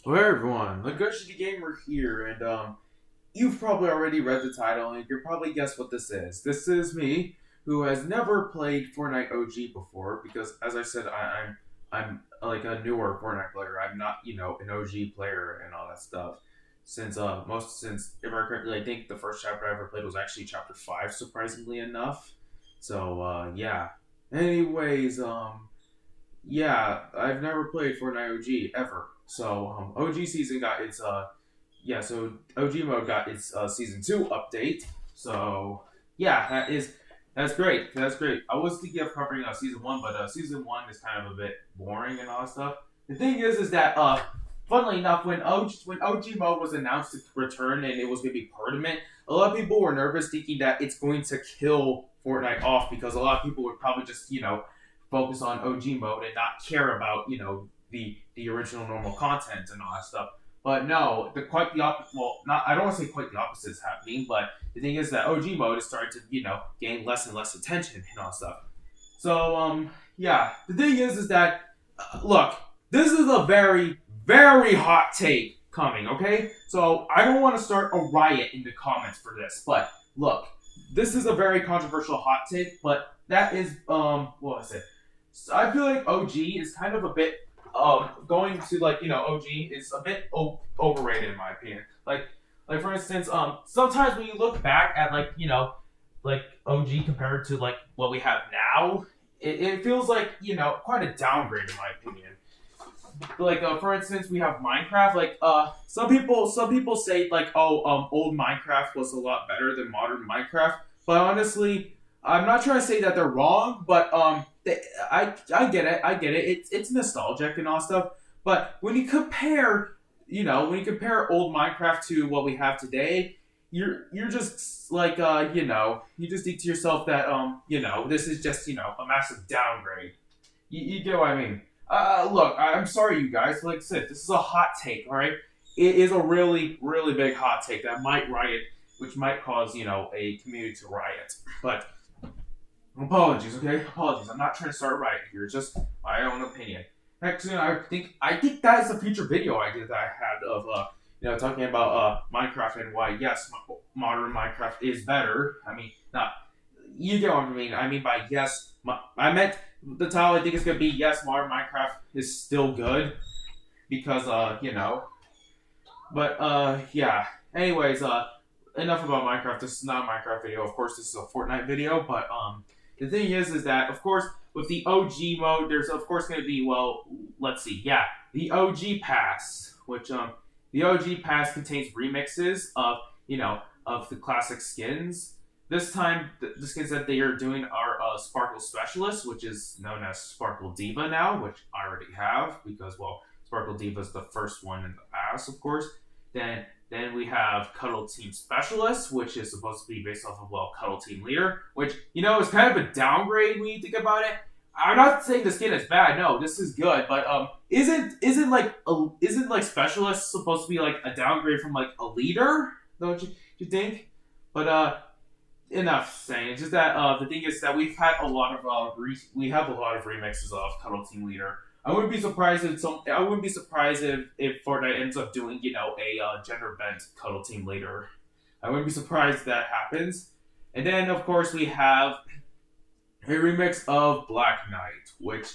Well, hey everyone, the Gamer here, and you've probably already read the title, and you probably guessed what this is. This is me, who has never played Fortnite OG before, because as I said, I'm like a newer Fortnite player. I'm not, an OG player and all that stuff. Since if I correctly, I think the first chapter I ever played was actually chapter 5, surprisingly enough. So yeah. Anyways, yeah, I've never played Fortnite OG ever. So OG season got its so OG mode got its season 2 update. So yeah, that's great. That's great. I was thinking of covering season 1, but season 1 is kind of a bit boring and all that stuff. The thing is that funnily enough, when OG mode was announced to return and it was going to be permanent, a lot of people were nervous, thinking that it's going to kill Fortnite off because a lot of people would probably just focus on OG mode and not care about the original normal content and all that stuff. But no, quite the opposite. Well, not I don't want to say quite the opposite is happening, but the thing is that OG mode is starting to gain less and less attention and all that stuff. So yeah, the thing is that look, this is a very hot take coming. Okay, so I don't want to start a riot in the comments for this, but look, this is a very controversial hot take, but that is what was it? So I feel like OG is kind of a bit going to OG is a bit overrated in my opinion. Like for instance, sometimes when you look back at like OG compared to like what we have now, it feels like quite a downgrade in my opinion. Like for instance, we have Minecraft. Like some people say like old Minecraft was a lot better than modern Minecraft, but honestly, I'm not trying to say that they're wrong, but I get it. I get it. It's nostalgic and all stuff. But when you compare, old Minecraft to what we have today, you're just like you just think to yourself that this is just a massive downgrade. You get what I mean? Look, I'm sorry, you guys. Like I said, this is a hot take. All right, it is a really big hot take that might riot, which might cause a community to riot, but. Apologies, okay? Apologies. I'm not trying to start a riot here. It's just my own opinion. Actually, I think that is a future video idea that I had of talking about Minecraft and why yes, modern Minecraft is better. I mean, not you get what I mean. I mean by yes, I meant the title. I think it's gonna be yes, modern Minecraft is still good because but yeah. Anyways, enough about Minecraft. This is not a Minecraft video. Of course, this is a Fortnite video. But the thing is that of course with the OG mode, there's of course going to be let's see, yeah, the OG pass, which the OG pass contains remixes of of the classic skins. This time, the skins that they are doing are Sparkle Specialist, which is known as Sparkle Diva now, which I already have because Sparkle Diva is the first one in the past, of course. Then we have Cuddle Team Specialist, which is supposed to be based off of Cuddle Team Leader, which is kind of a downgrade when you think about it. I'm not saying the skin is bad. No, this is good, but isn't like Specialist supposed to be like a downgrade from like a leader? Don't you think? But enough saying. It's just that the thing is that we've had a lot of we have a lot of remixes of Cuddle Team Leader. I wouldn't be surprised if Fortnite ends up doing a gender bent Cuddle Team Leader. I wouldn't be surprised if that happens. And then of course we have a remix of Black Knight, which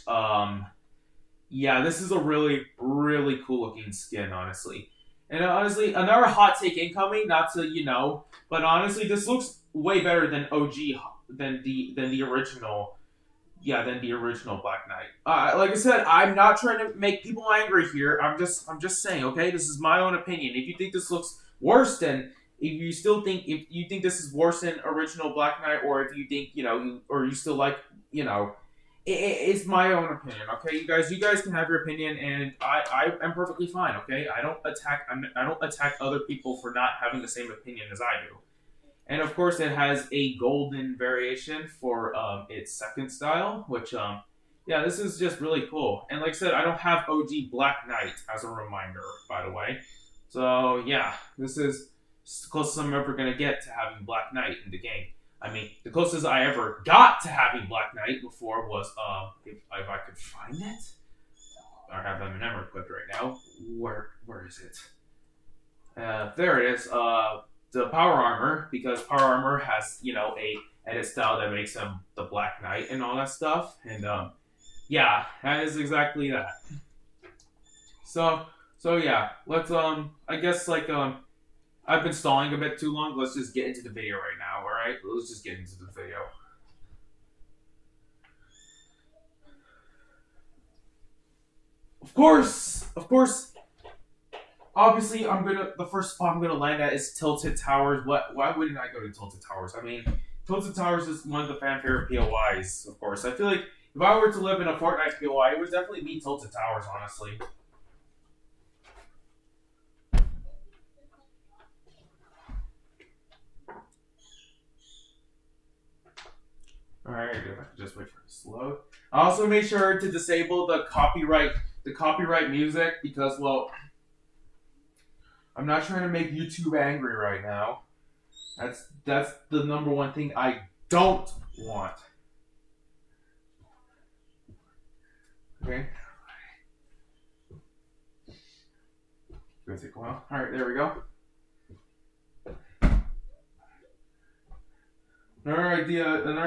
yeah, this is a really cool looking skin, honestly. And honestly, another hot take incoming. Not to but honestly, this looks way better than OG than the original. Yeah, than the original Black Knight. Like I said, I'm not trying to make people angry here. I'm just saying, okay, this is my own opinion. If you think this looks worse than, if you think this is worse than original Black Knight, or if you think or you still like it's my own opinion. Okay, you guys can have your opinion, and I am perfectly fine. Okay, I don't attack other people for not having the same opinion as I do. And of course, it has a golden variation for its second style, which, yeah, this is just really cool. And like I said, I don't have OG Black Knight as a reminder, by the way. So, yeah, this is the closest I'm ever going to get to having Black Knight in the game. I mean, the closest I ever got to having Black Knight before was, if I could find it. I have them in memory equipped right now. Where is it? There it is. The power armor, because power armor has a edit style that makes him the Black Knight and all that stuff, and yeah, that is exactly that. So yeah, let's I guess I've been stalling a bit too long. Let's just get into the video right now. All right, let's just get into the video. Of course. Obviously, the first spot I'm gonna land at is Tilted Towers. Why wouldn't I go to Tilted Towers? I mean, Tilted Towers is one of the fan favorite POIs. Of course, I feel like if I were to live in a Fortnite POI, it would definitely be Tilted Towers. Honestly. Alright, if I can just wait for it to load. I also made sure to disable the copyright music because, well, I'm not trying to make YouTube angry right now. That's the number one thing I don't want. Okay. It's gonna take a while. Alright, there we go. Another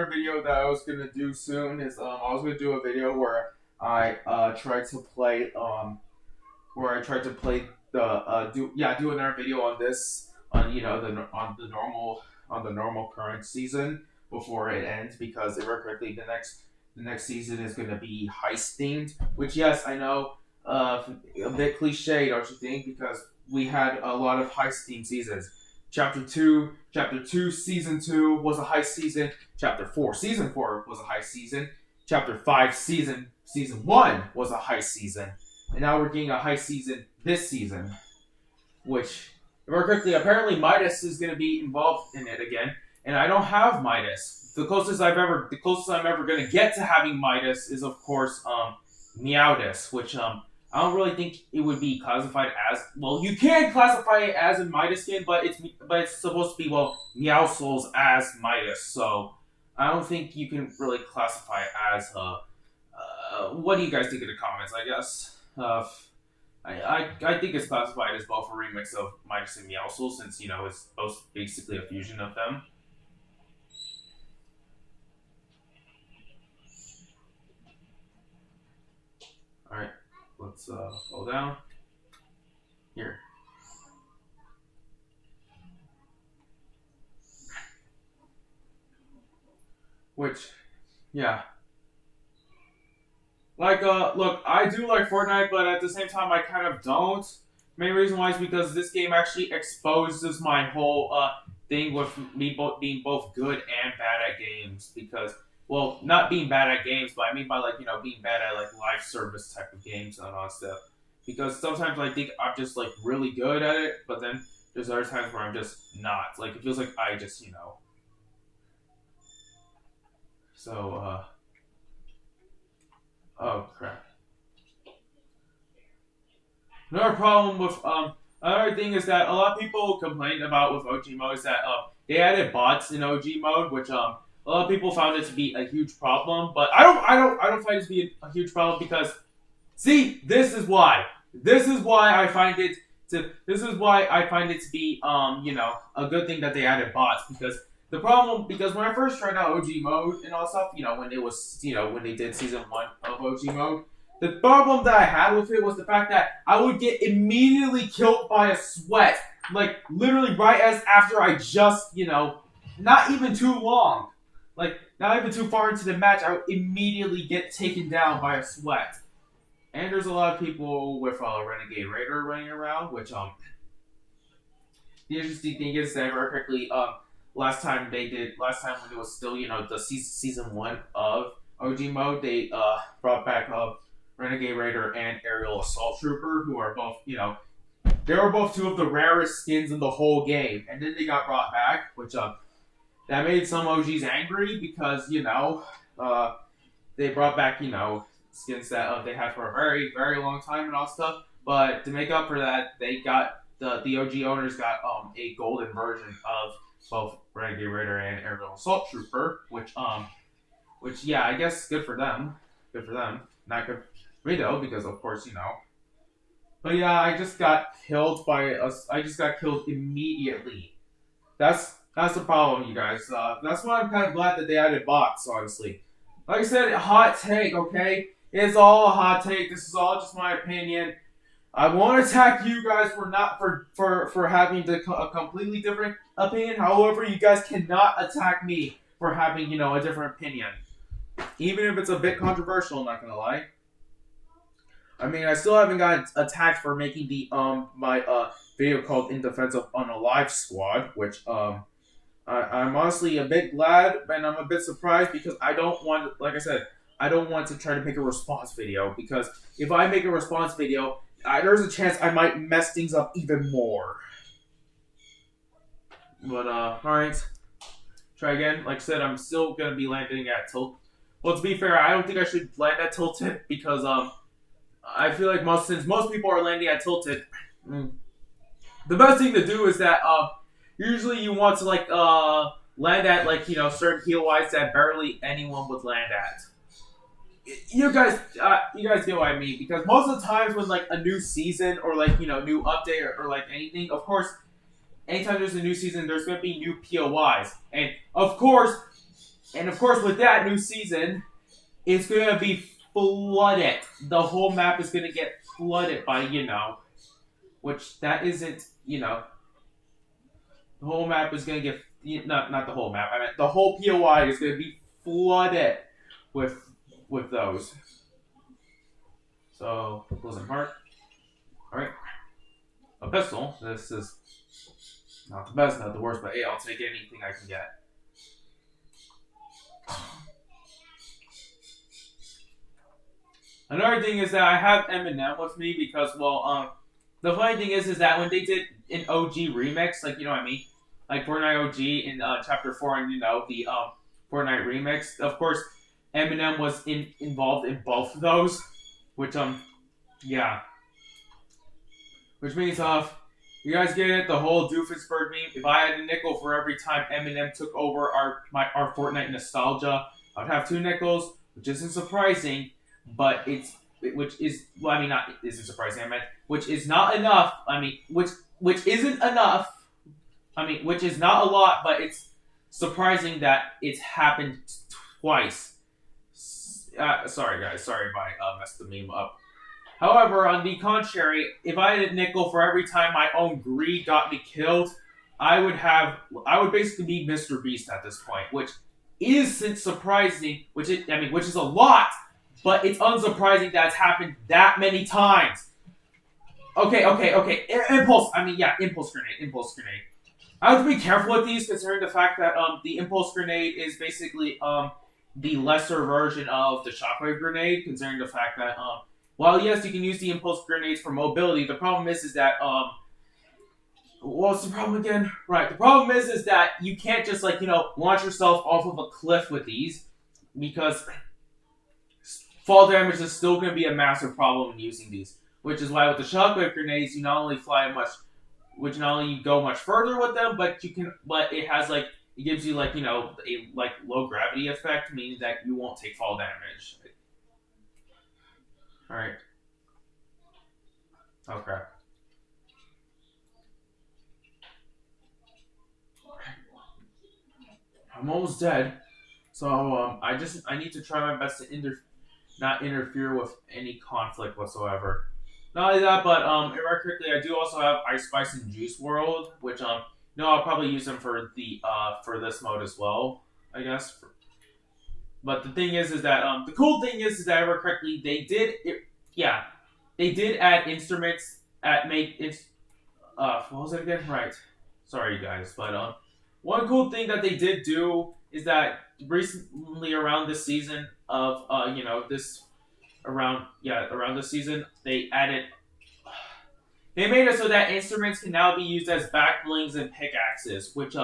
video that I was gonna do soon is I was gonna do a video where I tried to play do another video on this on the normal current season before it ends, because if I correctly the next season is gonna be heist themed, which, yes, I know, a bit cliche, don't you think? Because we had a lot of heist themed seasons. Chapter 2, Season 2 was a heist season. Chapter 4, Season 4 was a heist season. Chapter 5, Season 1 was a heist season. And now we're getting a heist season this season. Which, if I correctly, apparently Midas is going to be involved in it again. And I don't have Midas. The closest I'm ever going to get to having Midas is, of course, Meowdis, which I don't really think it would be classified as, well, you can classify it as a Midas skin, but it's supposed to be, well, Meowscles as Midas, so I don't think you can really classify it as what do you guys think in the comments? I guess I think it's classified as both a remix of Midas and Meowscles, since it's both basically a fusion of them. All right. Let's fall down. Here. Which, yeah. Look, I do like Fortnite, but at the same time, I kind of don't. Main reason why is because this game actually exposes my whole thing with me being both good and bad at games. Because, well, not being bad at games, but I mean by being bad at live service type of games and all that stuff. Because sometimes I think I'm just really good at it, but then there's other times where I'm just not. It feels like I just So oh crap. Another problem with another thing is that a lot of people complained about with OG mode is that they added bots in OG mode, which a lot of people found it to be a huge problem. But I don't find it to be a huge problem because, see, this is why I find it to be a good thing that they added bots, because when I first tried out OG mode and all stuff, when it was when they did season 1 of OG mode, the problem that I had with it was the fact that I would get immediately killed by a sweat. Literally right as after I just, not even too long. Not even too far into the match, I would immediately get taken down by a sweat. And there's a lot of people with Renegade Raider running around, which, the interesting thing is that very quickly, last time when it was still, the season 1 of OG mode, they, brought back, Renegade Raider and Aerial Assault Trooper, who are both, they were both 2 of the rarest skins in the whole game. And then they got brought back, which, that made some OGs angry because, they brought back, skins that they had for a very, very long time and all stuff. But to make up for that, they got, the OG owners got, a golden version of both Renegade Raider and Aerial Assault Trooper, which, yeah, I guess good for them. Good for them. Not good. video because, of course, you know. But yeah, I just got killed by us. I just got killed immediately. That's the problem, you guys. That's why I'm kind of glad that they added bots. Honestly, like I said, hot take. Okay, it's all a hot take. This is all just my opinion. I won't attack you guys for not for having a completely different opinion. However, you guys cannot attack me for having a different opinion, even if it's a bit controversial. I'm not gonna lie. I mean, I still haven't gotten attacked for making the my video called "In Defense of Unalive Squad," which I'm honestly a bit glad and I'm a bit surprised because I don't want, like I said, I don't want to try to make a response video because if I make a response video, there's a chance I might mess things up even more. But alright, try again. Like I said, I'm still gonna be landing at tilt. Well, to be fair, I don't think I should land at tilted because I feel like since most people are landing at tilted, the best thing to do is that usually you want to land at certain POIs that barely anyone would land at. You guys get what I mean because most of the times when like a new season or new update or like anything, of course, anytime there's a new season, there's gonna be new POIs, and of course with that new season, it's gonna be flooded. The whole map is gonna get flooded by which that isn't the whole map is gonna get not the whole map. I meant the whole POI is gonna be flooded with those. So closing part. All right, a pistol. This is not the best, not the worst, but hey, I'll take anything I can get. Another thing is that I have Eminem with me because, the funny thing is that when they did an OG remix, like, you know what I mean? Like Fortnite OG in Chapter 4 and, the Fortnite remix, of course, Eminem was involved in both of those, which, yeah. Which means, you guys get it, the whole Doofenshmirtz meme. If I had a nickel for every time Eminem took over our Fortnite nostalgia, I'd have 2 nickels, which isn't surprising. But isn't surprising. I meant, which is not enough. I mean, which isn't enough. I mean, which is not a lot, but it's surprising that it's happened twice. Sorry guys, sorry if I messed the meme up. However, on the contrary, if I had a nickel for every time my own greed got me killed, I would basically be Mr. Beast at this point, which isn't surprising. Which is a lot. But it's unsurprising that it's happened that many times. Okay. Impulse grenade. I have to be careful with these, considering the fact that the impulse grenade is basically the lesser version of the shockwave grenade. Considering the fact that while yes, you can use the impulse grenades for mobility, the problem is that what's the problem again? Right, the problem is that you can't just launch yourself off of a cliff with these because fall damage is still going to be a massive problem in using these, which is why with the shockwave grenades, you not only you go much further with them, but it has it gives you a low gravity effect, meaning that you won't take fall damage. All right. Oh crap. I'm almost dead, so I need to try my best to not interfere with any conflict whatsoever. Not only that, but very quickly, I do also have Ice Spice and Juice World, which I'll probably use them for the for this mode as well, I guess. But the thing is that the cool thing is that very quickly they did add instruments what was it again? Right. Sorry, you guys, but one cool thing that they did do is that recently around this season of around this season they made it so that instruments can now be used as backblings and pickaxes, which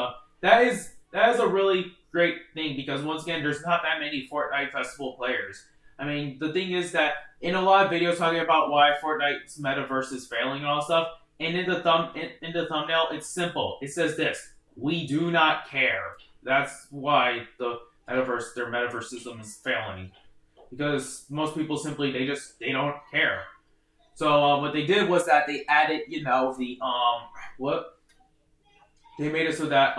that is a really great thing because once again there's not that many Fortnite Festival players. I mean, the thing is that in a lot of videos talking about why Fortnite's metaverse is failing and all stuff, and in the thumbnail it's simple. It says this: we do not care. That's why their metaverse system is failing. because most people simply they don't care. So what they did was that they added, the what they made it so that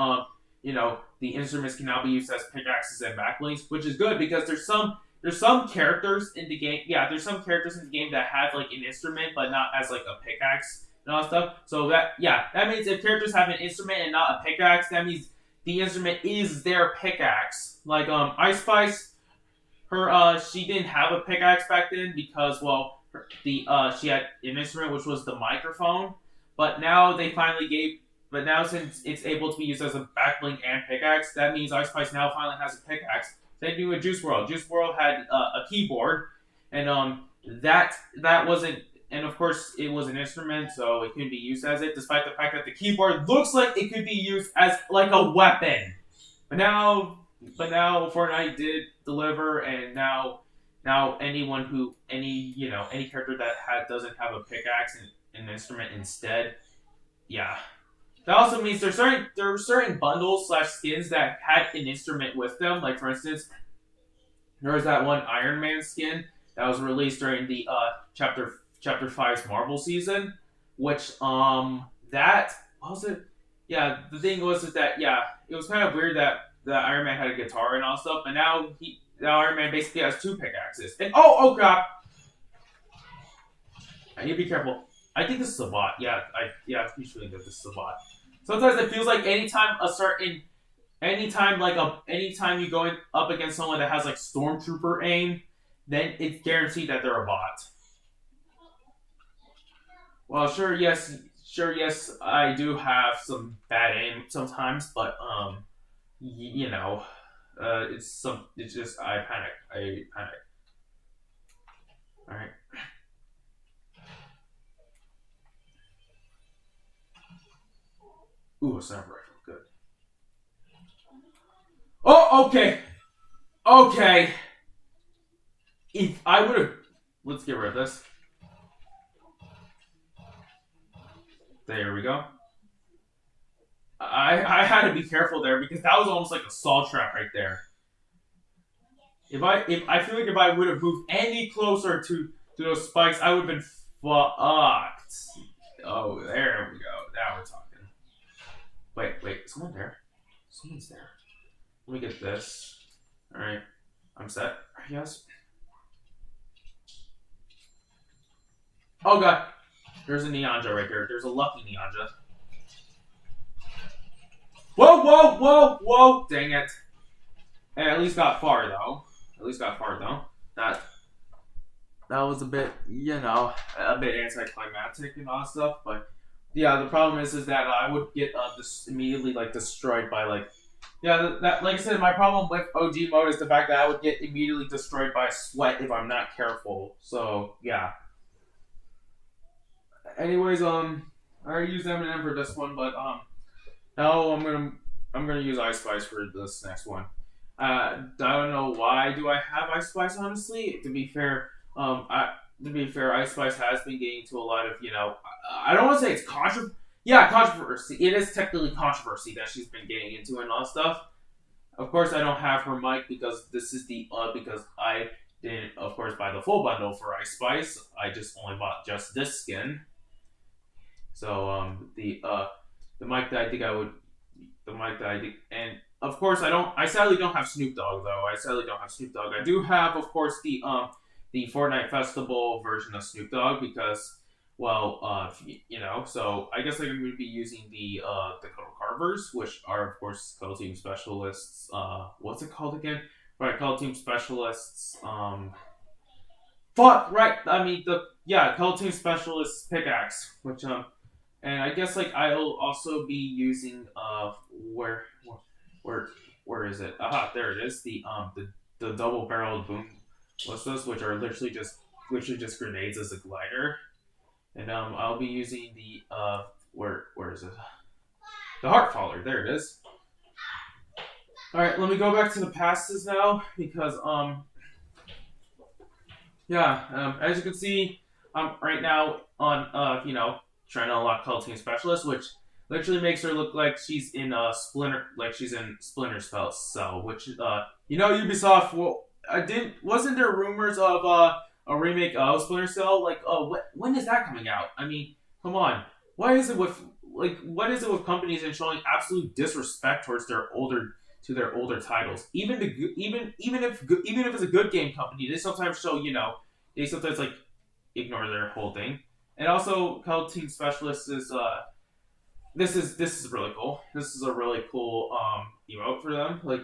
the instruments can now be used as pickaxes and backblings, which is good because there's some characters in the game. Yeah, there's some characters in the game that have like an instrument, but not as like a pickaxe and all that stuff. So that means if characters have an instrument and not a pickaxe, that means the instrument is their pickaxe. Like Ice Spice, she didn't have a pickaxe back then because she had an instrument which was the microphone, but now they finally gave. But now since it's able to be used as a backbling and pickaxe, that means Ice Spice now finally has a pickaxe. Same thing with Juice World. Juice World had a keyboard, and that wasn't. And of course, it was an instrument, so it couldn't be used as it, despite the fact that the keyboard looks like it could be used as like a weapon. But now Fortnite did deliver, and now any character that doesn't have a pickaxe and an instrument instead, yeah. That also means there were certain bundles / skins that had an instrument with them. Like for instance, there was that one Iron Man skin that was released during the chapter 5's Marvel season, which that what was it? Yeah, the thing was is that it was kind of weird that the Iron Man had a guitar and all stuff, but now Iron Man basically has 2 pickaxes. And oh god, I need to be careful. I think this is a bot. Yeah, I'm pretty sure that this is a bot. Sometimes it feels like anytime you go up against someone that has like stormtrooper aim, then it's guaranteed that they're a bot. Well, sure, yes, I do have some bad aim sometimes, but it's just I panic. All right. Ooh, a sniper rifle, good. Oh, okay. Okay. If I would have, let's get rid of this. There we go. I had to be careful there because that was almost like a saw trap right there. If I feel like if I would have moved any closer to those spikes, I would have been fucked. Oh, there we go. Now we're talking. Wait, someone there? Someone's there. Let me get this. Alright. I'm set. Yes. Oh god. There's a Neonja right there. There's a lucky Neonja. Whoa! Dang it. Hey, at least got far though. That was a bit, a bit anticlimactic and all that stuff, but yeah, the problem is that I would get immediately like destroyed by like like I said, my problem with OG mode is the fact that I would get immediately destroyed by sweat if I'm not careful. So yeah. Anyways, I already used Eminem for this one, but now I'm gonna use Ice Spice for this next one. I don't know why do I have Ice Spice, honestly. To be fair, Ice Spice has been getting to a lot of, I don't want to say it's controversy. It is technically controversy that she's been getting into and all that stuff. Of course, I don't have her mic because this is because I didn't, of course, buy the full bundle for Ice Spice. I just only bought just this skin. So the mic that I think and of course I sadly don't have Snoop Dogg though. I do have, of course, the Fortnite Festival version of Snoop Dogg because, so I guess I'm going to be using the Cuddle Carvers, which are, of course, Cuddle Team Specialists. What's it called again? Right, Cuddle Team Specialists. Cuddle Team Specialists pickaxe, which and I guess like I'll also be using where is it? Aha, there it is. The double barreled boom ballistas, which are literally just grenades as a glider, and I'll be using the where is it? The heart faller. There it is. All right, let me go back to the passes now because as you can see, I'm right now on trying to unlock Cuddle Team Specialist, which literally makes her look like she's in Splinter Cell, which Ubisoft didn't wasn't there rumors of a remake of Splinter Cell? Like, when is that coming out? I mean, come on. Why is it with what is it with companies and showing absolute disrespect towards their older titles? Even the even if it's a good game company, they sometimes show they sometimes like ignore their whole thing. And also, Call Team Specialist is this is really cool. This is a really cool emote for them. Like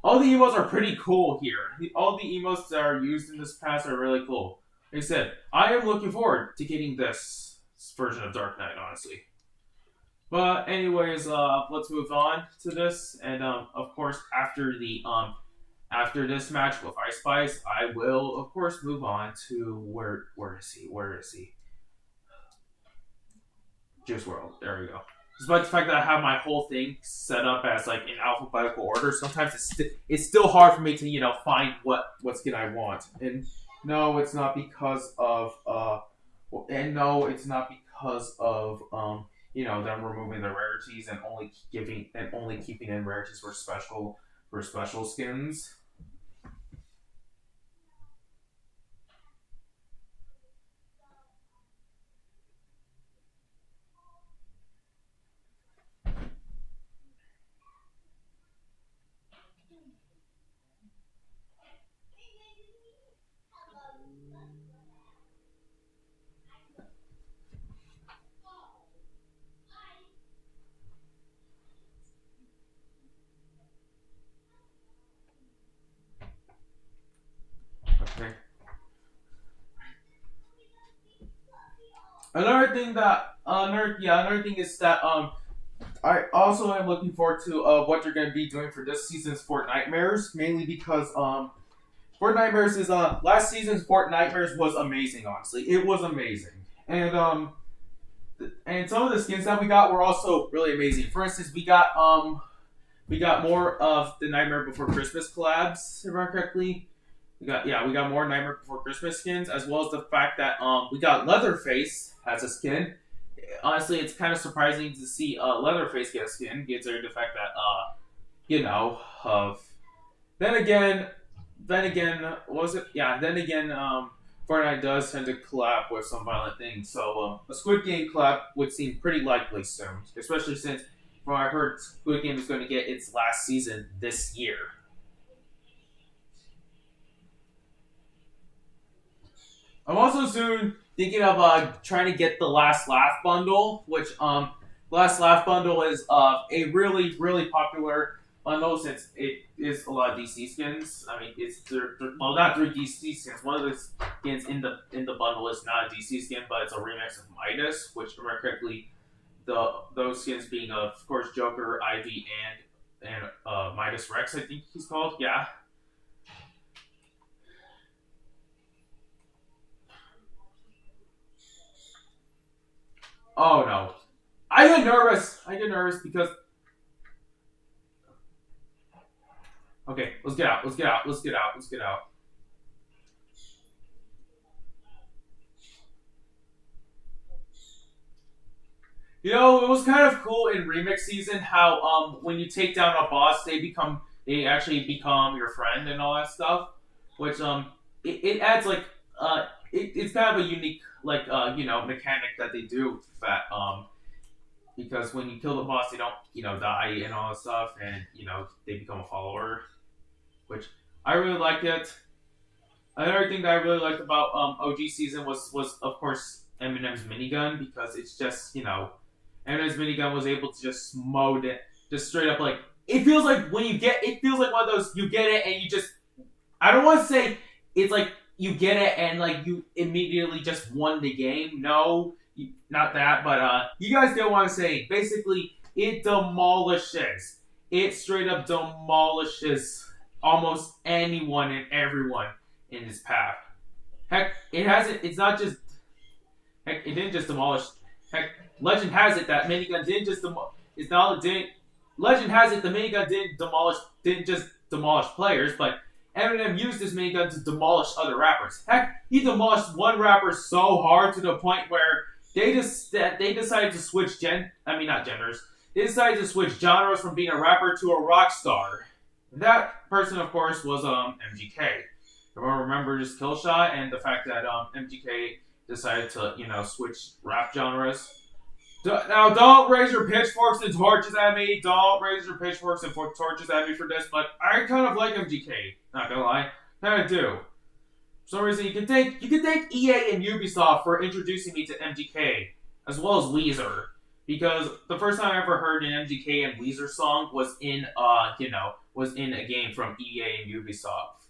all the emotes are pretty cool here. All the emotes that are used in this pass are really cool. Like I said, I am looking forward to getting this version of Dark Knight, honestly. But anyways, let's move on to this, and of course, after this match with Ice Spice, I will of course move on to where is he? Where is he? Juice World. There we go. Despite the fact that I have my whole thing set up as like in alphabetical order, sometimes it's still hard for me to find what skin I want. And no, it's not because of and no, it's not because of them removing the rarities and only keeping in rarities for special skins. Okay. Another thing is that I also am looking forward to what they're going to be doing for this season's Fort Nightmares, mainly because Fort Nightmares is last season's Fort Nightmares was amazing. Honestly, it was amazing, and some of the skins that we got were also really amazing. For instance, we got more of the Nightmare Before Christmas collabs, if I remember correctly. We got more Nightmare Before Christmas skins, as well as the fact that we got Leatherface as a skin. Honestly, it's kind of surprising to see Leatherface get a skin, considering the fact that of then again, was it? Yeah, then again, Fortnite does tend to collab with some violent things, so a Squid Game collab would seem pretty likely soon, especially since, from what I heard, Squid Game is going to get its last season this year. I'm also soon thinking of trying to get the Last Laugh bundle, which Last Laugh bundle is a really popular bundle since it is a lot of DC skins. I mean, well, not three DC skins. One of the skins in the bundle is not a DC skin, but it's a remix of Midas, which, remember correctly, those skins being of course Joker, Ivy, and Midas Rex, I think he's called. Yeah. Oh no, I get nervous. I get nervous because okay, let's get out. Let's get out. Let's get out. Let's get out. It was kind of cool in remix season how when you take down a boss, they actually become your friend and all that stuff, which it adds like it's kind of a unique like mechanic that they do that because when you kill the boss, they don't die and all that stuff, and they become a follower, which I really like it. Another thing that I really liked about OG season was of course Eminem's minigun because it's just Eminem's minigun was able to just mode it just straight up like it feels like one of those you get it and you just I don't want to say it's like you get it and like you immediately just won the game. No, not that, but you guys don't want to say basically it demolishes. It straight up demolishes almost anyone and everyone in his path. Heck, it hasn't. It's not just. Heck, it didn't just demolish. Heck, legend has it that minigun didn't just demolish. It's not. It didn't. Legend has it the minigun Didn't just demolish players, but Eminem used this minigun to demolish other rappers. Heck, he demolished one rapper so hard to the point where they decided to switch I mean, not genders. They decided to switch genres from being a rapper to a rock star. That person, of course, was MGK. Everyone remember just Killshot and the fact that MGK decided to switch rap genres. Now, don't raise your pitchforks and torches at me. Don't raise your pitchforks and torches at me for this. But I kind of like MGK. Not gonna lie, kind of do. For some reason, you can thank EA and Ubisoft for introducing me to MGK as well as Weezer, because the first time I ever heard an MGK and Weezer song was in a game from EA and Ubisoft,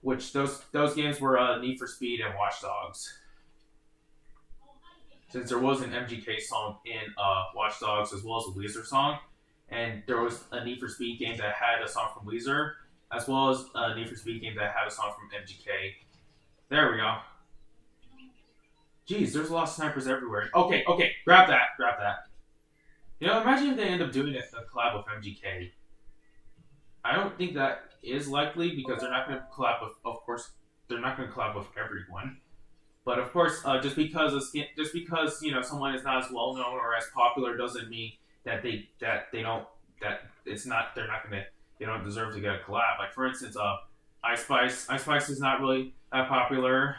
which those games were Need for Speed and Watch Dogs. Since there was an MGK song in Watch Dogs as well as a Weezer song, and there was a Need for Speed game that had a song from Weezer, as well as a Need for Speed game that had a song from MGK. There we go. Jeez, there's a lot of snipers everywhere. Okay, grab that. Imagine if they end up doing a collab with MGK. I don't think that is likely because they're not going to collab with, of course, they're not going to collab with everyone. But of course, just because someone is not as well known or as popular doesn't mean that they don't deserve to get a collab. Like for instance, Ice Spice is not really that popular.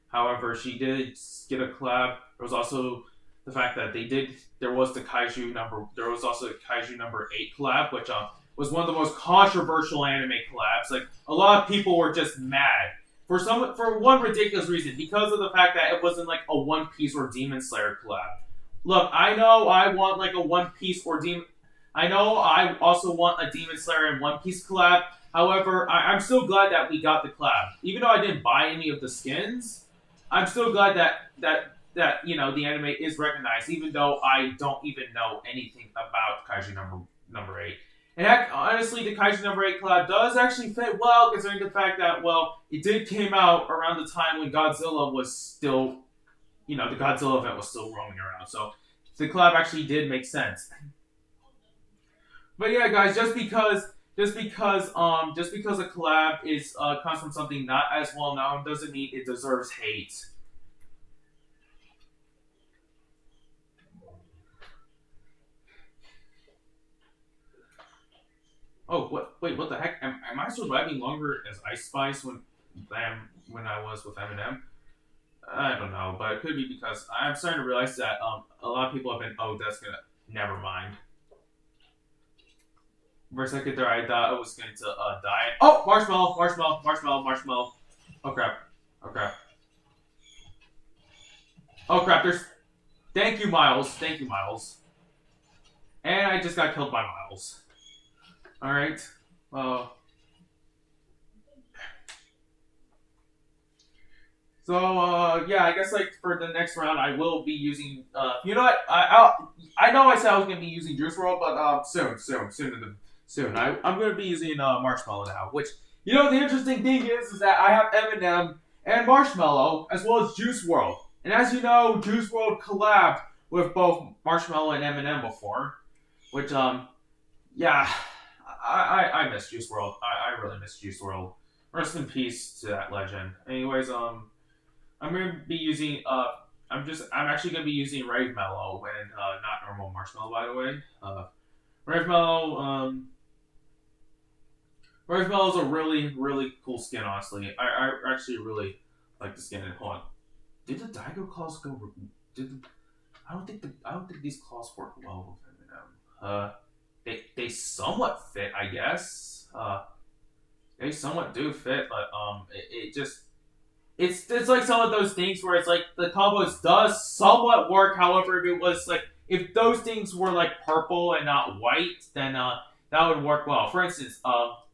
However, she did get a collab. There was also the fact that there was also the Kaiju number 8 collab, which was one of the most controversial anime collabs. Like a lot of people were just mad for one ridiculous reason, because of the fact that it wasn't like a One Piece or Demon Slayer collab. Look, I know I want like a One Piece or Demon. I know I also want a Demon Slayer and One Piece collab. However, I'm still glad that we got the collab, even though I didn't buy any of the skins. I'm still glad that the anime is recognized, even though I don't even know anything about Kaiju number 8. And heck, honestly, the Kaiju number 8 collab does actually fit well, considering the fact that, well, it did came out around the time when Godzilla was still, the Godzilla event was still roaming around. So the collab actually did make sense. But yeah, guys, just because a collab is comes from something not as well known doesn't mean it deserves hate. Oh, what? Wait, what the heck? Am I surviving longer as Ice Spice than when I was with Eminem? I don't know, but it could be because I'm starting to realize that a lot of people have been. Oh, that's gonna. Never mind. For a second there, I thought I was going to die. Oh, marshmallow. Oh crap. Oh crap. There's. Thank you, Miles. And I just got killed by Miles. Alright. Yeah, I guess like for the next round, I will be using. You know what? I know I said I was gonna be using Juice World, but soon. I'm gonna be using Marshmallow now. Which the interesting thing is that I have Eminem and Marshmallow as well as Juice World, and as you know, Juice World collabed with both Marshmallow and Eminem before, which yeah. I miss Juice World. I really miss Juice World. Rest in peace to that legend. Anyways, I'm gonna be using I'm actually gonna be using Rave Mellow and not normal Marshmallow, by the way. Rave Mellow is a really, really cool skin, honestly. I actually really like the skin. And hold on. Did the Daigo claws go I don't think these claws work well with Eminem. They somewhat fit, I guess. They somewhat do fit, but it's like some of those things where it's like the combos does somewhat work. However, if those things were like purple and not white, then that would work well. For instance,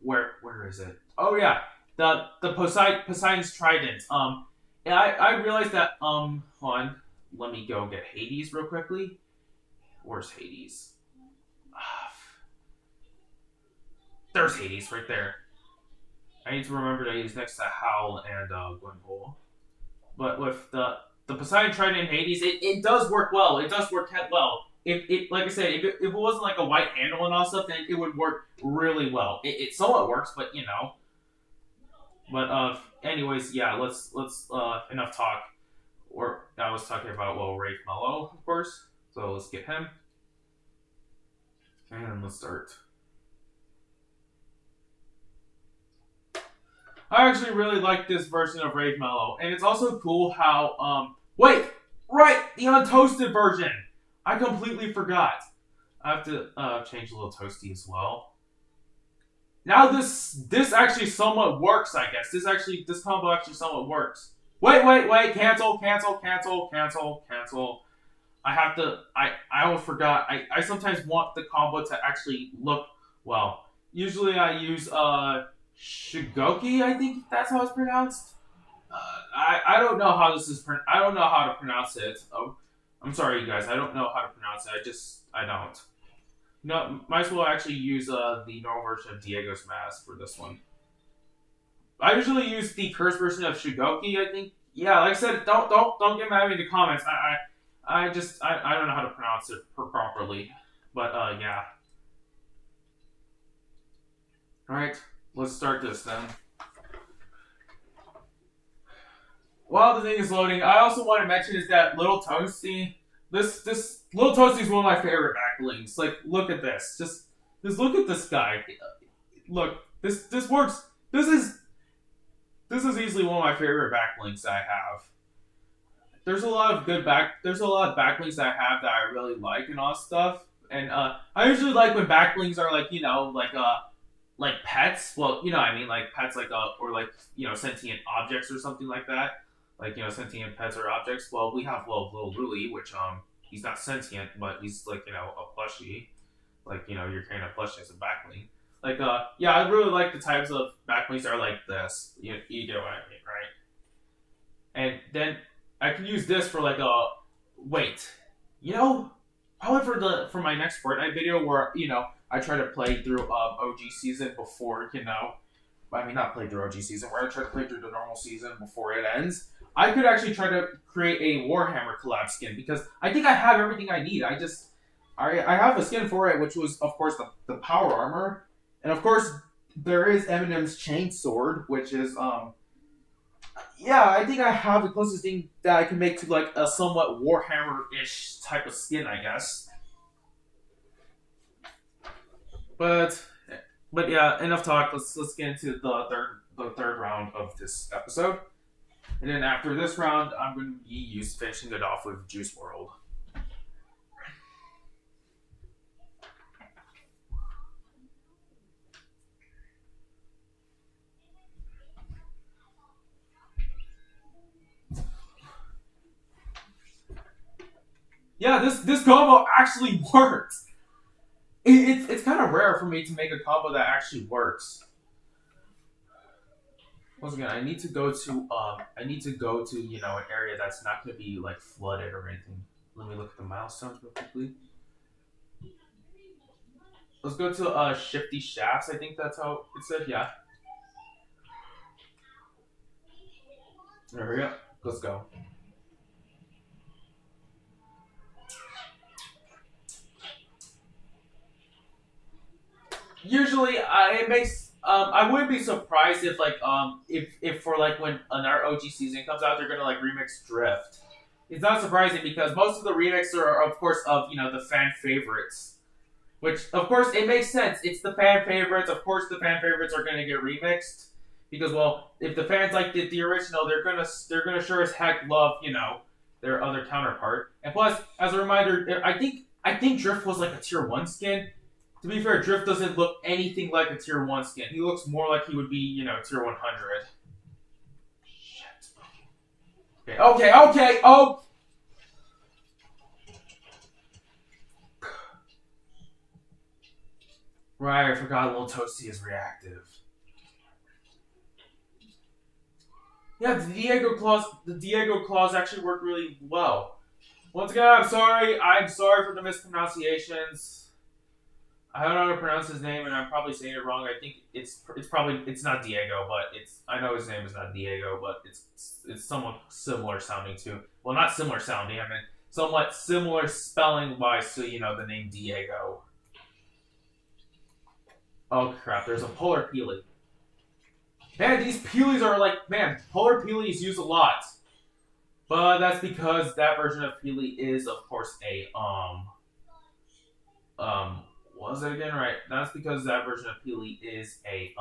where is it? Oh yeah, the Poseidon's Trident. And I realized that hold on, let me go get Hades real quickly. Where's Hades? There's Hades right there. I need to remember that he's next to Howl and Gwenpool. But with the Poseidon Trident and Hades, it does work well. It does work well. If like I said, if it wasn't like a white handle and all stuff, then it would work really well. It somewhat works, but But anyways, yeah. Let's enough talk. Or I was talking about Rafe Mello, of course. So let's get him, and let's start. I actually really like this version of Rave Mellow, and it's also cool how wait, right, the untoasted version. I completely forgot. I have to change a little toasty as well. Now this actually somewhat works, I guess. This combo actually somewhat works. Wait, cancel. I have to I almost forgot. I sometimes want the combo to actually look well. Usually I use Shigoki, I think that's how it's pronounced. I don't know how this is I don't know how to pronounce it. Oh, I'm sorry you guys. I don't know how to pronounce it. I don't. No, might as well actually use the normal version of Diego's mask for this one. I usually use the curse version of Shigoki. I think. Yeah, like I said, don't get mad at me in the comments. I don't know how to pronounce it properly, but yeah. All right, let's start this then. While the thing is loading, I also want to mention is that Little Toasty. This Little Toasty is one of my favorite backlinks. Like, look at this. Just look at this guy. Look, this works. This is easily one of my favorite backlinks I have. There's a lot of there's a lot of backlinks I have that I really like and all that stuff. And I usually like when backlinks are like, like pets. Well, you know what I mean, like pets like or like, sentient objects or something like that. Like, sentient pets or objects. Well, we have little Louie, which he's not sentient, but he's like, a plushie. Like, you're carrying a plushie as a backlink. Like, yeah, I really like the types of backlinks that are like this. You get what I mean, right? And then I can use this for like a wait, probably for my next Fortnite video where I try to play through OG season before I mean not play through OG season where I try to play through the normal season before it ends. I could actually try to create a Warhammer collab skin because I think I have everything I need. I have a skin for it, which was of course the power armor, and of course there is Eminem's chain sword, which is yeah, I think I have the closest thing that I can make to like a somewhat Warhammer-ish type of skin, I guess. But yeah, enough talk. Let's get into the third round of this episode, and then after this round, I'm going to be finishing it off with Juice World. Yeah, this combo actually works. It's kind of rare for me to make a combo that actually works. Once again, I need to go to an area that's not going to be like flooded or anything. Let me look at the milestones real quickly. Let's go to Shifty Shafts. I think that's how it said. Yeah. There we go. Let's go. Usually, it makes I wouldn't be surprised if if for like when another OG season comes out, they're gonna like remix Drift. It's not surprising because most of the remixes are of course of the fan favorites. Which, of course, it makes sense. It's the fan favorites. Of course, the fan favorites are going to get remixed because, well, if the fans like the original, they're gonna sure as heck love their other counterpart. And plus, as a reminder, I think Drift was like a tier 1 skin. To be fair, Drift doesn't look anything like a tier 1 skin. He looks more like he would be tier 100. Shit. Okay. Oh. Right, I forgot Little Toasty is reactive. Yeah, the Diego claws actually work really well. Once again, I'm sorry. I'm sorry for the mispronunciations. I don't know how to pronounce his name, and I'm probably saying it wrong. I think it's not Diego, but I know his name is not Diego, but it's somewhat similar sounding to. Well, not similar sounding. I mean, somewhat similar spelling wise to the name Diego. Oh crap! There's a polar peely. Man, these peelies are like polar peelies use a lot, but that's because that version of peely is of course a what was it again? Right, that's because that version of peely is a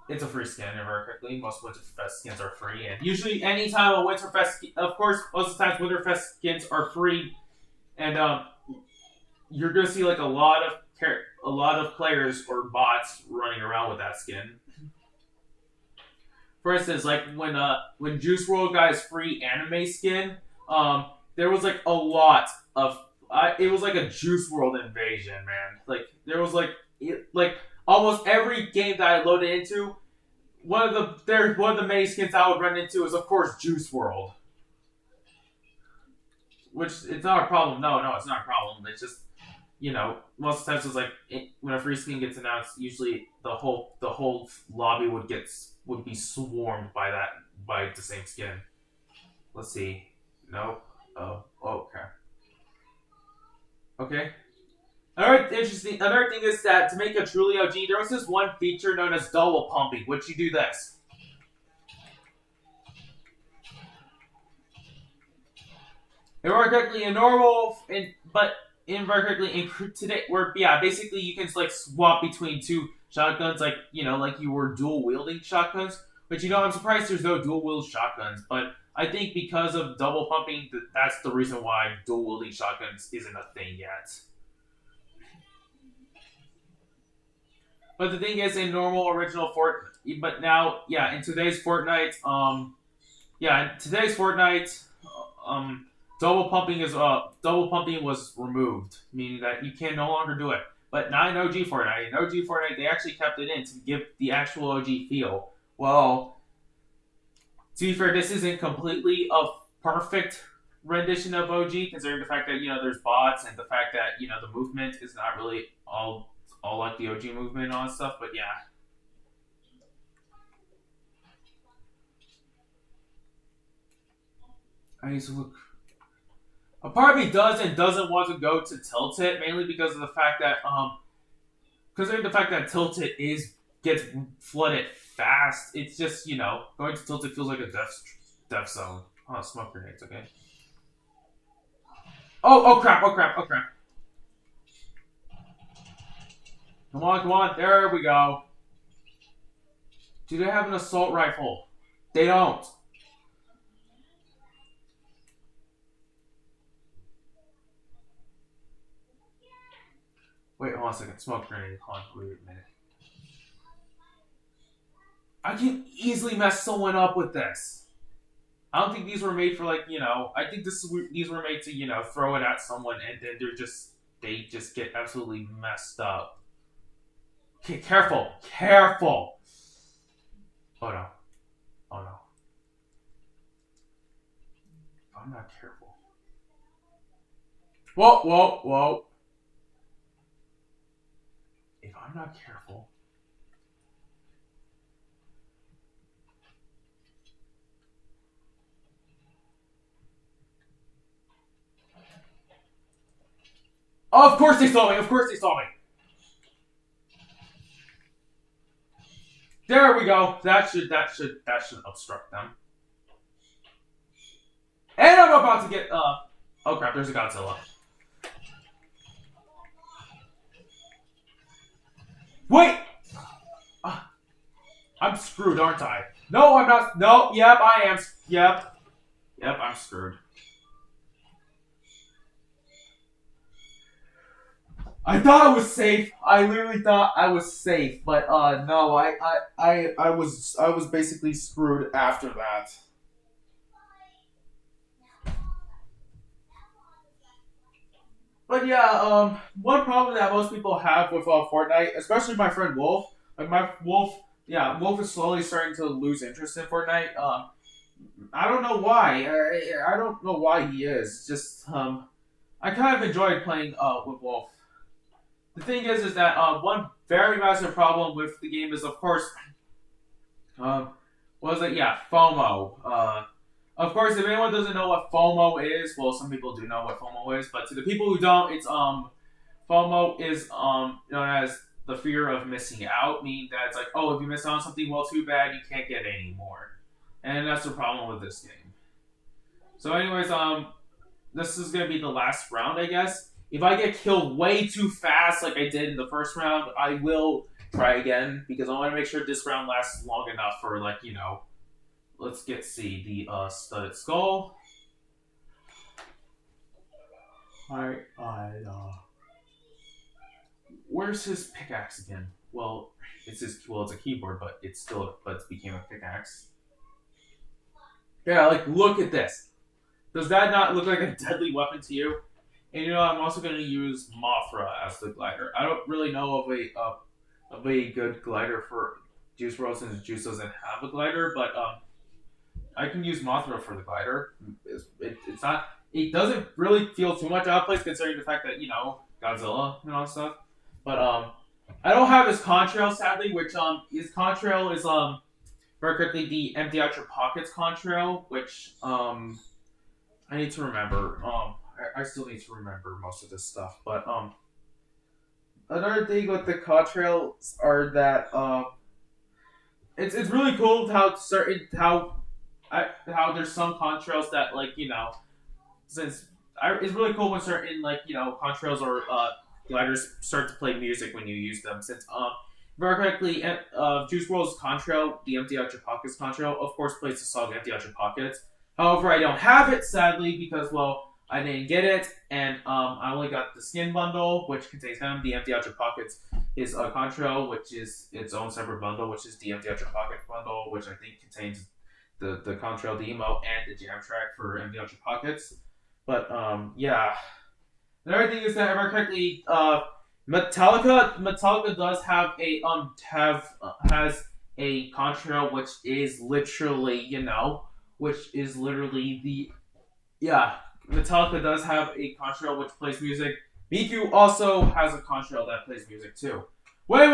It's a free skin, very quickly. Most Winterfest skins are free, and usually anytime a Winterfest, of course, most of the times Winterfest skins are free, and you're gonna see like a lot of players or bots running around with that skin. For instance, like when Juice World got his free anime skin, there was like a lot of it was like a Juice World invasion, man. Like there was like almost every game that I loaded into, one of the many skins I would run into is of course Juice World. Which it's not a problem. No, it's not a problem. It's just most of the times it's like when a free skin gets announced, usually the whole lobby would be swarmed by the same skin. Let's see. No. Oh. Okay. Okay. Another thing is that to make a truly OG, there was this one feature known as double pumping, which you do this. It worked correctly in normal, but incorrectly in today, where basically you can like swap between two shotguns, like like you were dual wielding shotguns. But I'm surprised there's no dual wield shotguns. But I think because of double pumping, that's the reason why dual wielding shotguns isn't a thing yet. But the thing is, in normal original Fortnite, but now in today's Fortnite, double pumping was removed, meaning that you can no longer do it. But not in OG Fortnite. In OG Fortnite, they actually kept it in to give the actual OG feel. Well, to be fair, this isn't completely a perfect rendition of OG, considering the fact that there's bots and the fact that the movement is not really all like the OG movement and all that stuff. But yeah. I need to look. A part of me does and doesn't want to go to Tilted, mainly because of the fact that Tilted gets flooded fast. It's just going to Tilted feels like a death zone. Oh, smoke grenades. Okay. Oh crap! Come on! There we go. Do they have an assault rifle? They don't. Wait, hold on a second. Smoke grenade. Hold on, wait a minute. I can easily mess someone up with this. I don't think these were made for I think these were made to throw it at someone and then they just get absolutely messed up. Okay, careful. Oh no. I'm not careful. Whoa. If I'm not careful. Oh, of course they saw me. There we go. That should obstruct them. And I'm about to get oh crap, there's a Godzilla. Wait! I'm screwed, aren't I? No, I'm not. No, yep, I am. Yep, I'm screwed. I thought I was safe. I literally thought I was safe, but no, I was basically screwed after that. But yeah, one problem that most people have with Fortnite, especially my friend Wolf, Wolf is slowly starting to lose interest in Fortnite. I don't know why. I don't know why he is. Just I kind of enjoyed playing with Wolf. The thing is that one very massive problem with the game is, of course, FOMO. Of course, if anyone doesn't know what FOMO is, well, some people do know what FOMO is, but to the people who don't, it's FOMO is known as the fear of missing out, meaning that it's like, oh, if you miss out on something, well, too bad, you can't get it anymore, and that's the problem with this game. So, anyways, this is gonna be the last round, I guess. If I get killed way too fast, like I did in the first round, I will try again because I want to make sure this round lasts long enough for like let's see the studded skull. Alright, where's his pickaxe again? Well, it's a keyboard, but it became a pickaxe. Yeah, like look at this. Does that not look like a deadly weapon to you? And I'm also going to use Mothra as the glider. I don't really know of a good glider for Juice WRLD since Juice doesn't have a glider, but I can use Mothra for the glider. It's not. It doesn't really feel too much out of place considering the fact that Godzilla and all that stuff. But I don't have his contrail sadly, which his contrail is very quickly the empty out your pockets contrail, which I need to remember. I still need to remember most of this stuff, but another thing with the contrails are that it's really cool how there's some contrails that it's really cool when certain contrails or gliders start to play music when you use them. Since very correctly, Juice WRLD's contrail, the Empty Out Your Pockets contrail, of course plays the song Empty Out Your Pockets. However, I don't have it sadly because I didn't get it, and I only got the skin bundle, which contains him. The Empty Out Your Pockets is contrail, which is its own separate bundle, which is the Empty Out Your Pockets bundle, which I think contains the contrail, the emo, and the jam track for Empty Out Your Pockets. But yeah. Another thing is that, if I remember correctly, Metallica does have has a contrail which is literally Metallica does have a contrail which plays music. Miku also has a contrail that plays music too. Wait.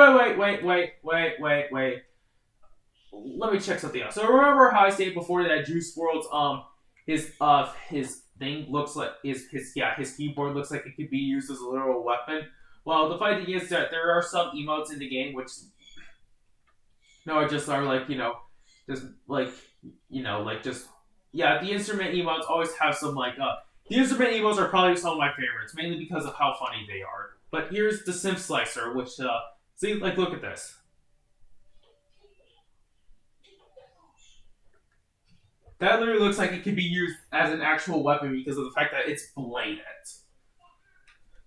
Let me check something out. So remember how I stated before that Juice WRLD's his thing looks like his keyboard looks like it could be used as a literal weapon. Well, the funny thing is that there are some emotes in the game which just are the instrument emotes always have some the instrument emotes are probably some of my favorites, mainly because of how funny they are. But here's the Simp Slicer, which see, look at this. That literally looks like it could be used as an actual weapon because of the fact that it's bladed.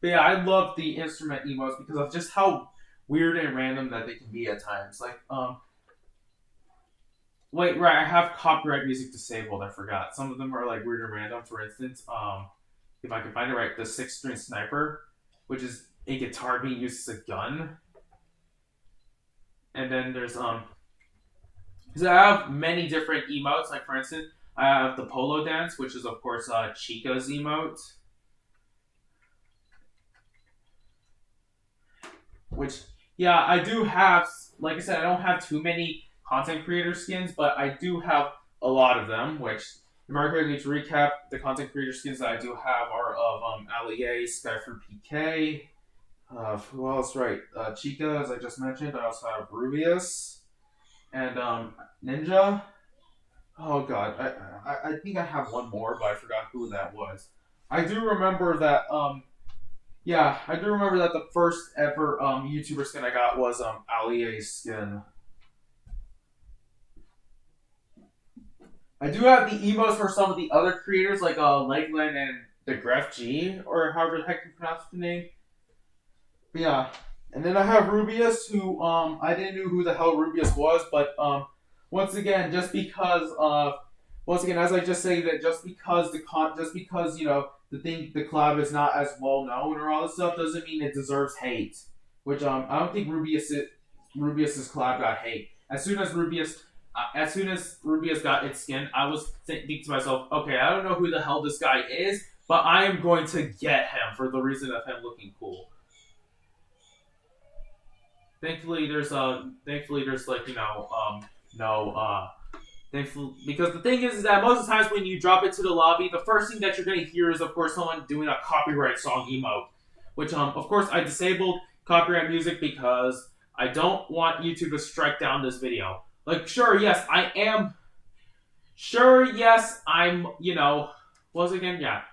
But yeah, I love the instrument emotes because of just how weird and random that they can be at times. Wait, right, I have copyright music disabled, I forgot. Some of them are weird and random. For instance, if I can find it right, the 6-string sniper, which is a guitar being used as a gun. And then there's because I have many different emotes. For instance, I have the polo dance, which is of course Chica's emote. Which, yeah, I do have, like I said, I don't have too many content creator skins, but I do have a lot of them, which, if I need to recap, the content creator skins that I do have are of Allie, Skyfruit PK, who else, right, Chica, as I just mentioned. I also have Rubius, and Ninja. Oh god, I think I have one more, but I forgot who that was. I do remember that, I do remember that the first ever YouTuber skin I got was Allie's skin. I do have the emotes for some of the other creators, like Legland and the Gref G, or however the heck you pronounce the name. But yeah. And then I have Rubius, who I didn't know who the hell Rubius was, but once again, as I just say that just because the collab is not as well known or all this stuff doesn't mean it deserves hate. Which I don't think Rubius's collab got hate. As soon as Rubius got its skin, I was thinking to myself, okay, I don't know who the hell this guy is, but I am going to get him for the reason of him looking cool. Thankfully, there's because the thing is that most of the times when you drop into the lobby, the first thing that you're going to hear is, of course, someone doing a copyright song emote. Which, of course, I disabled copyright music because I don't want YouTube to strike down this video. Sure, yes, I'm, what was it again? Yeah.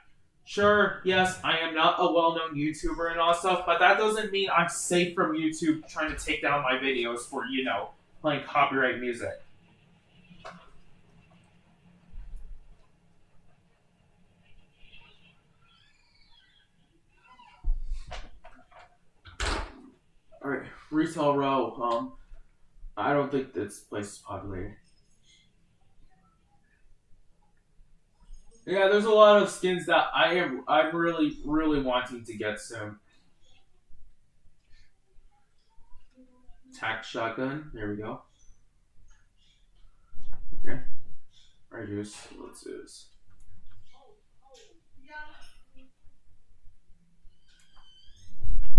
Sure, yes, I am not a well-known YouTuber and all stuff, but that doesn't mean I'm safe from YouTube trying to take down my videos for, playing copyright music. Alright, Retail Row, I don't think this place is populated. Yeah, there's a lot of skins that I'm really, really wanting to get soon. Tac shotgun, there we go. Okay. Alright, juice. Let's do this.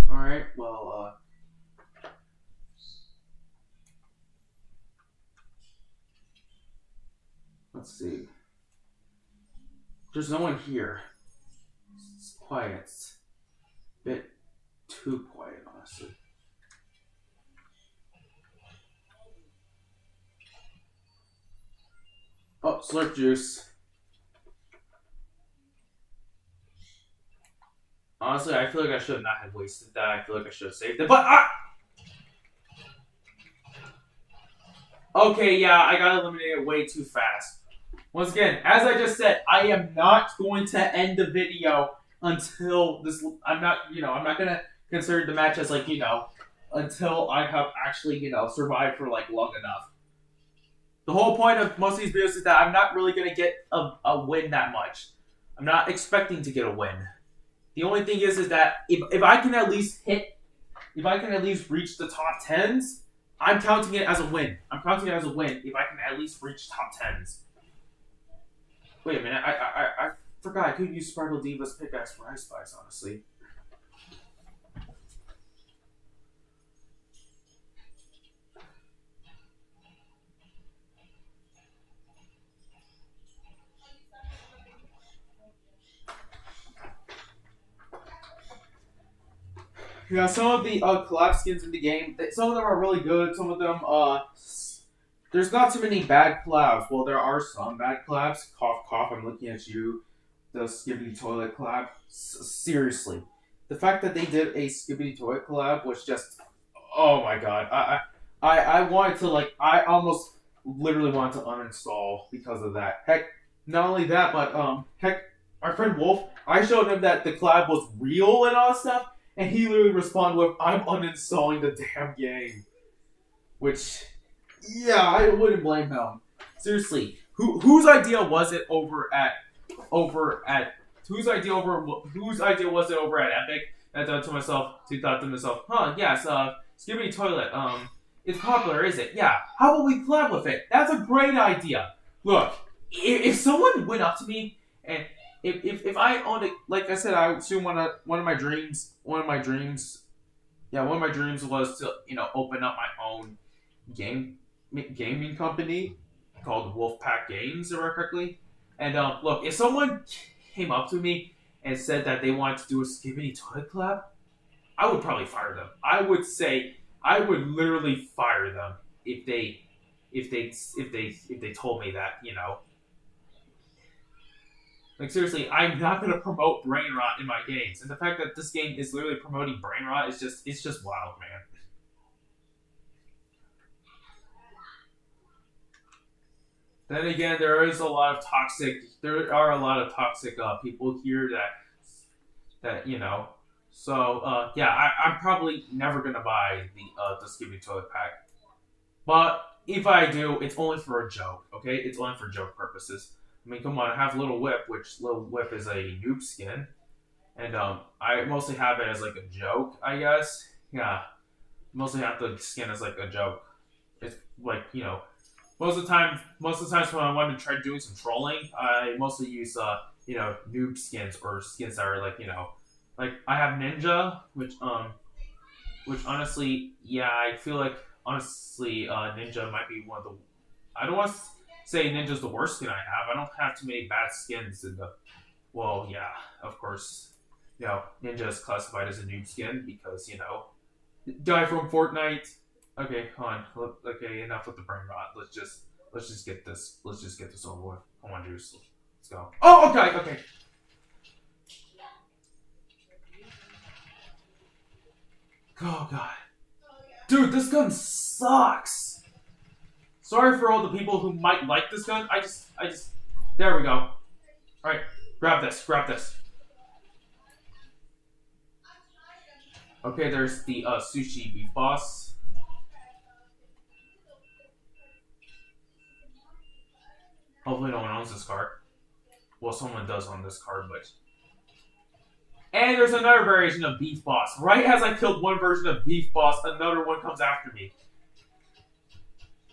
Alright, well, let's see. There's no one here. It's quiet. It's a bit too quiet, honestly. Oh, slurp juice. Honestly, I feel like I should not have wasted that. I feel like I should have saved it. But okay, yeah, I got eliminated way too fast. Once again, as I just said, I am not going to end the video until this. I'm not gonna consider the match as until I have actually survived for long enough. The whole point of most of these videos is that I'm not really gonna get a win that much. I'm not expecting to get a win. The only thing is that if I can at least reach the top tens, I'm counting it as a win. I'm counting it as a win if I can at least reach top tens. Wait a minute, I forgot I could use Sparkle Diva's pickaxe for Ice Spice, honestly. Yeah, some of the collab skins in the game, some of them are really good. Some of them, there's not too many bad collabs. Well, there are some bad collabs. Cough, cough. I'm looking at you. The Skibbity Toilet collab. Seriously, the fact that they did a Skibbity Toilet collab was just, oh my god. I wanted to I almost literally wanted to uninstall because of that. Heck, not only that, but heck, our friend Wolf. I showed him that the collab was real and all that stuff. And he literally responded with, "I'm uninstalling the damn game." Which, yeah, I wouldn't blame him. Seriously, whose idea was it whose idea was it over at Epic? And I thought to myself, huh? Yes, Skibbity Toilet. It's popular, is it? Yeah. How about we collab with it? That's a great idea. Look, if someone went up to me and if I owned it, like I said, I soon one of my dreams was to open up my own gaming company called Wolfpack Games, if I remember correctly. And look, if someone came up to me and said that they wanted to do a Skibbity Toilet collab, I would probably fire them. I would literally fire them if they told me that. Like, seriously, I'm not gonna promote brain rot in my games, and the fact that this game is literally promoting brain rot is just wild, man. Then again, there are a lot of toxic people here that. So yeah, I'm probably never gonna buy the Skibbity Toilet Pack, but if I do, it's only for a joke. Okay, it's only for joke purposes. I mean, come on, I have Little Whip, which Little Whip is a noob skin. And I mostly have it as a joke, I guess. Yeah, mostly have the skin as a joke. It's most of the times when I want to try doing some trolling, I mostly use noob skins or skins that are I have Ninja, which honestly, yeah, I feel like honestly Ninja might be one of the. I don't want to say Ninja's the worst skin I have. I don't have too many bad skins in the. Well, yeah, of course. Ninja is classified as a noob skin because, guy from Fortnite. Okay, hold on. Okay, enough with the brain rot. Let's just get this over with. Come on, Juice. Let's go. Oh, okay. Oh god. Dude, this gun sucks! Sorry for all the people who might like this gun. There we go. Alright, grab this, grab this. Okay, there's the sushi beef boss. Hopefully no one owns this card. Well, someone does own this card, but... And there's another variation of Beef Boss. Right as I killed one version of Beef Boss, another one comes after me.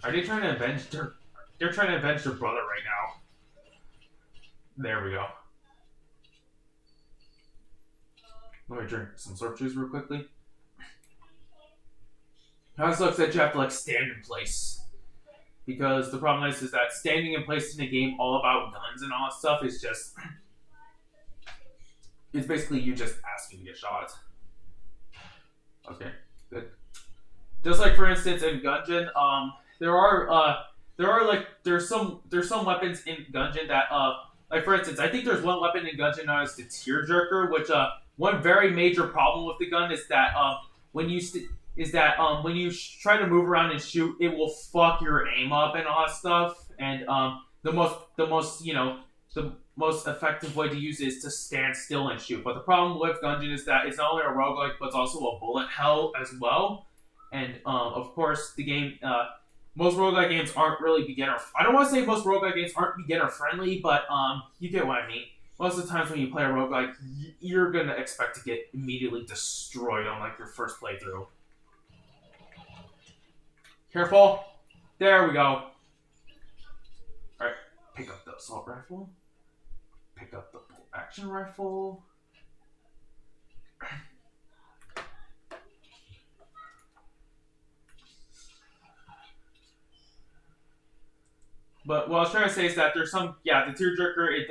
Are they trying to avenge their... They're trying to avenge their brother right now. There we go. Let me drink some slurp juice real quickly. How sucks that you have to like stand in place. Because the problem is that standing in place in a game all about guns and all that stuff is just... It's basically you just asking to get shot. Okay, good. Just like for instance in Gungeon, there's some weapons in Gungeon that like for instance, I think there's one weapon in Gungeon known as the Tearjerker, which one very major problem with the gun is that when you try to move around and shoot, it will fuck your aim up and all that stuff. And the most effective way to use it is to stand still and shoot. But the problem with Gungeon is that it's not only a roguelike, but it's also a bullet hell as well. And of course, the game, most roguelike games aren't really beginner. I don't want to say most roguelike games aren't beginner friendly, but you get what I mean. Most of the times when you play a roguelike, you're gonna expect to get immediately destroyed on like your first playthrough. Careful. There we go. Alright, pick up the assault rifle. Pick up the bolt action rifle. But what I was trying to say is that there's some, the tearjerker.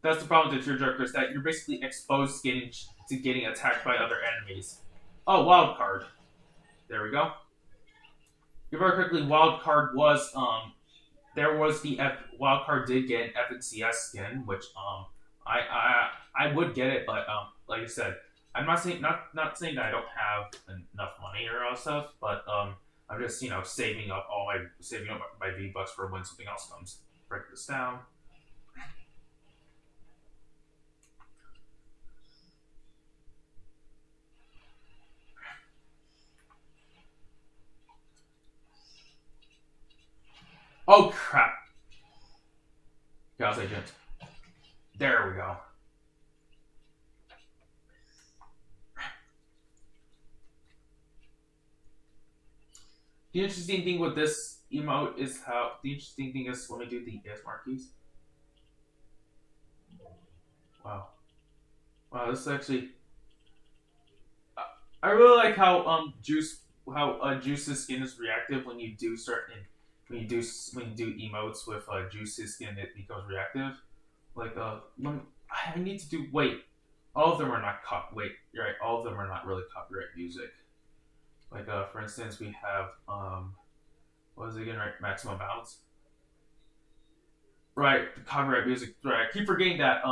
That's the problem with the tearjerker is that you're basically exposed to getting attacked by other enemies. Oh, wild card. There we go. Very quickly, wild card was there was the wild card did get an Epic CS skin, which I would get it, but like I said, I'm not saying not saying that I don't have enough money or all stuff, but I'm just saving up my V-Bucks for when something else comes. Break this down. Oh crap! Chaos Agent. There we go. The interesting thing with this emote is let me do the ASMR keys. Wow, this is actually. I really like how Juice's skin is reactive when you do when you do emotes with Juice's skin, it becomes reactive. Like I need to do all of them are not you're right, all of them are not really copyright music. Like for instance, we have what is it again? Right, Maximum Bounds. Right, copyright music. Right, I keep forgetting that.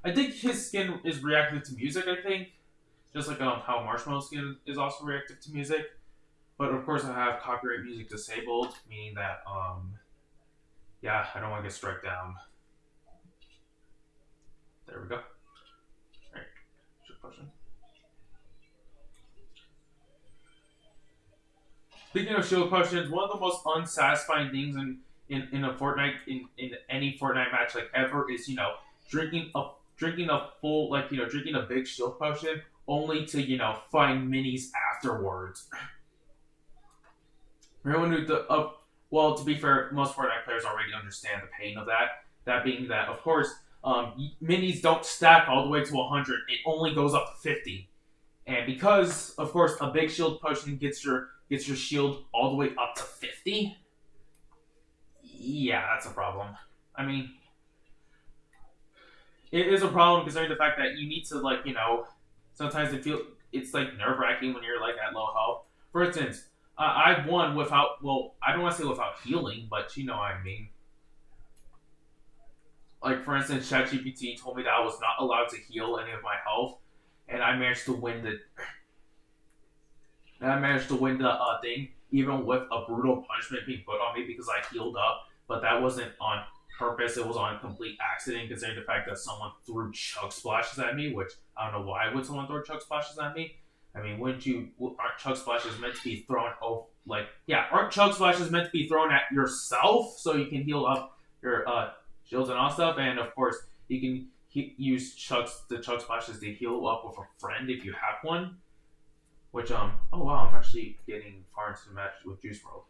I think his skin is reactive to music. I think, just like how Marshmallow skin is also reactive to music. But of course, I have copyright music disabled, meaning that I don't want to get struck down. There we go. All right, shift question. Speaking of shield potions, one of the most unsatisfying things in a Fortnite in any Fortnite match like ever is drinking a full drinking a big shield potion only to find minis afterwards. Everyone who well, to be fair, most Fortnite players already understand the pain of that. That being that, of course, minis don't stack all the way to 100. It only goes up to 50. And because, of course, a big shield potion gets your shield all the way up to 50, yeah, that's a problem. I mean, it is a problem considering the fact that you need to, sometimes it's like nerve-wracking when you're at low health. For instance, I've won without, I don't want to say without healing, but you know what I mean. Like, for instance, ChatGPT told me that I was not allowed to heal any of my health, and I managed to win And I managed to win the thing, even with a brutal punishment being put on me because I healed up. But that wasn't on purpose. It was on complete accident, considering the fact that someone threw chug splashes at me, which I don't know why would someone throw chug splashes at me. I mean, wouldn't you? Aren't chug splashes meant to be thrown? Oh, like yeah, aren't chug splashes meant to be thrown at yourself so you can heal up your shields and all stuff? And of course, you can use the chug splashes to heal up with a friend if you have one. Which oh wow, I'm actually getting far into the match with Juice WRLD.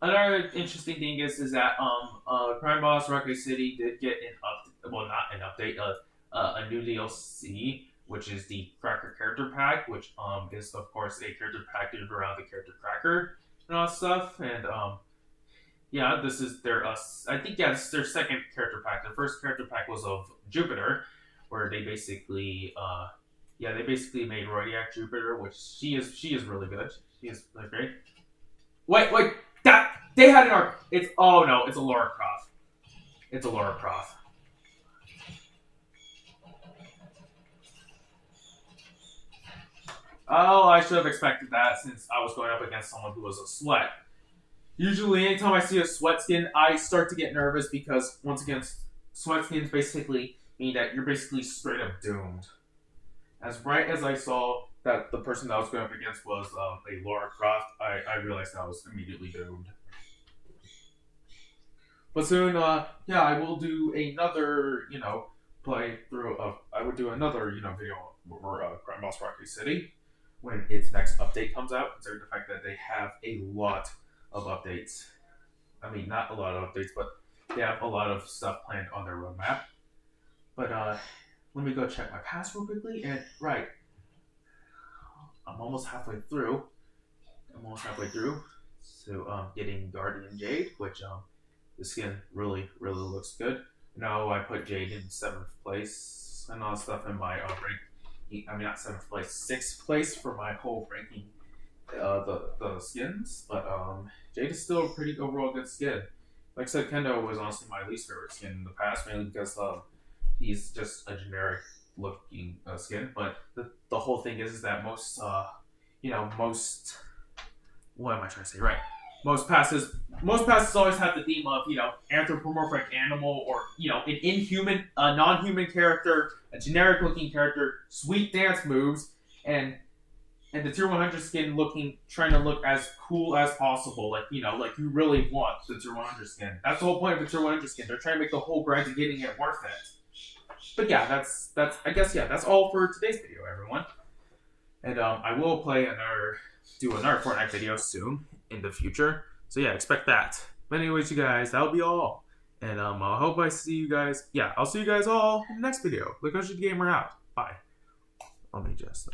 Another interesting thing is that Crime Boss Rocket City did get not an update, a new DLC, which is the Cracker Character Pack, which is of course a character pack geared around the character Cracker and all that stuff. And yeah, this is their I think yeah, this is their second character pack. Their first character pack was of Jupiter, where they basically they basically made Rodiac Jupiter, which she is really good. She is really great. Wait, that they had an arc. It's oh no, it's a Lara Croft. It's a Lara Croft. Oh, I should have expected that since I was going up against someone who was a sweat. Usually, anytime I see a sweat skin, I start to get nervous because once again, sweat skins basically mean that you're basically straight up doomed. As right as I saw that the person that I was going up against was a Lara Croft, I realized I was immediately doomed. But soon, yeah, I will do another, playthrough of. I would do another, video for Crime Boss Rocky City when its next update comes out. Considering the fact that they have a lot of updates. I mean, not a lot of updates, but they have a lot of stuff planned on their roadmap. But let me go check my pass real quickly. And right, I'm almost halfway through. So getting Guardian Jade, which the skin really looks good. No, I put Jade in 7th place and all that stuff in my rank. I mean, not 7th place, 6th place for my whole ranking. The skins, but Jade is still a pretty overall good skin. Like I said, Kendo was honestly my least favorite skin in the past, mainly because he's just a generic looking skin. But the whole thing is that most what am I trying to say? Right. Most passes always have the theme of anthropomorphic animal or an inhuman, a non-human character, a generic looking character, sweet dance moves, and the tier 100 skin trying to look as cool as possible, like you really want the tier 100 skin. That's the whole point of the tier 100 skin. They're trying to make the whole grind of getting it worth it. But yeah, that's I guess that's all for today's video, everyone. And I will do another Fortnite video soon in the future. So yeah, expect that. But anyways, you guys, that'll be all. And I hope I see you guys. Yeah, I'll see you guys all in the next video. Look, Gamer out. Bye. Let me just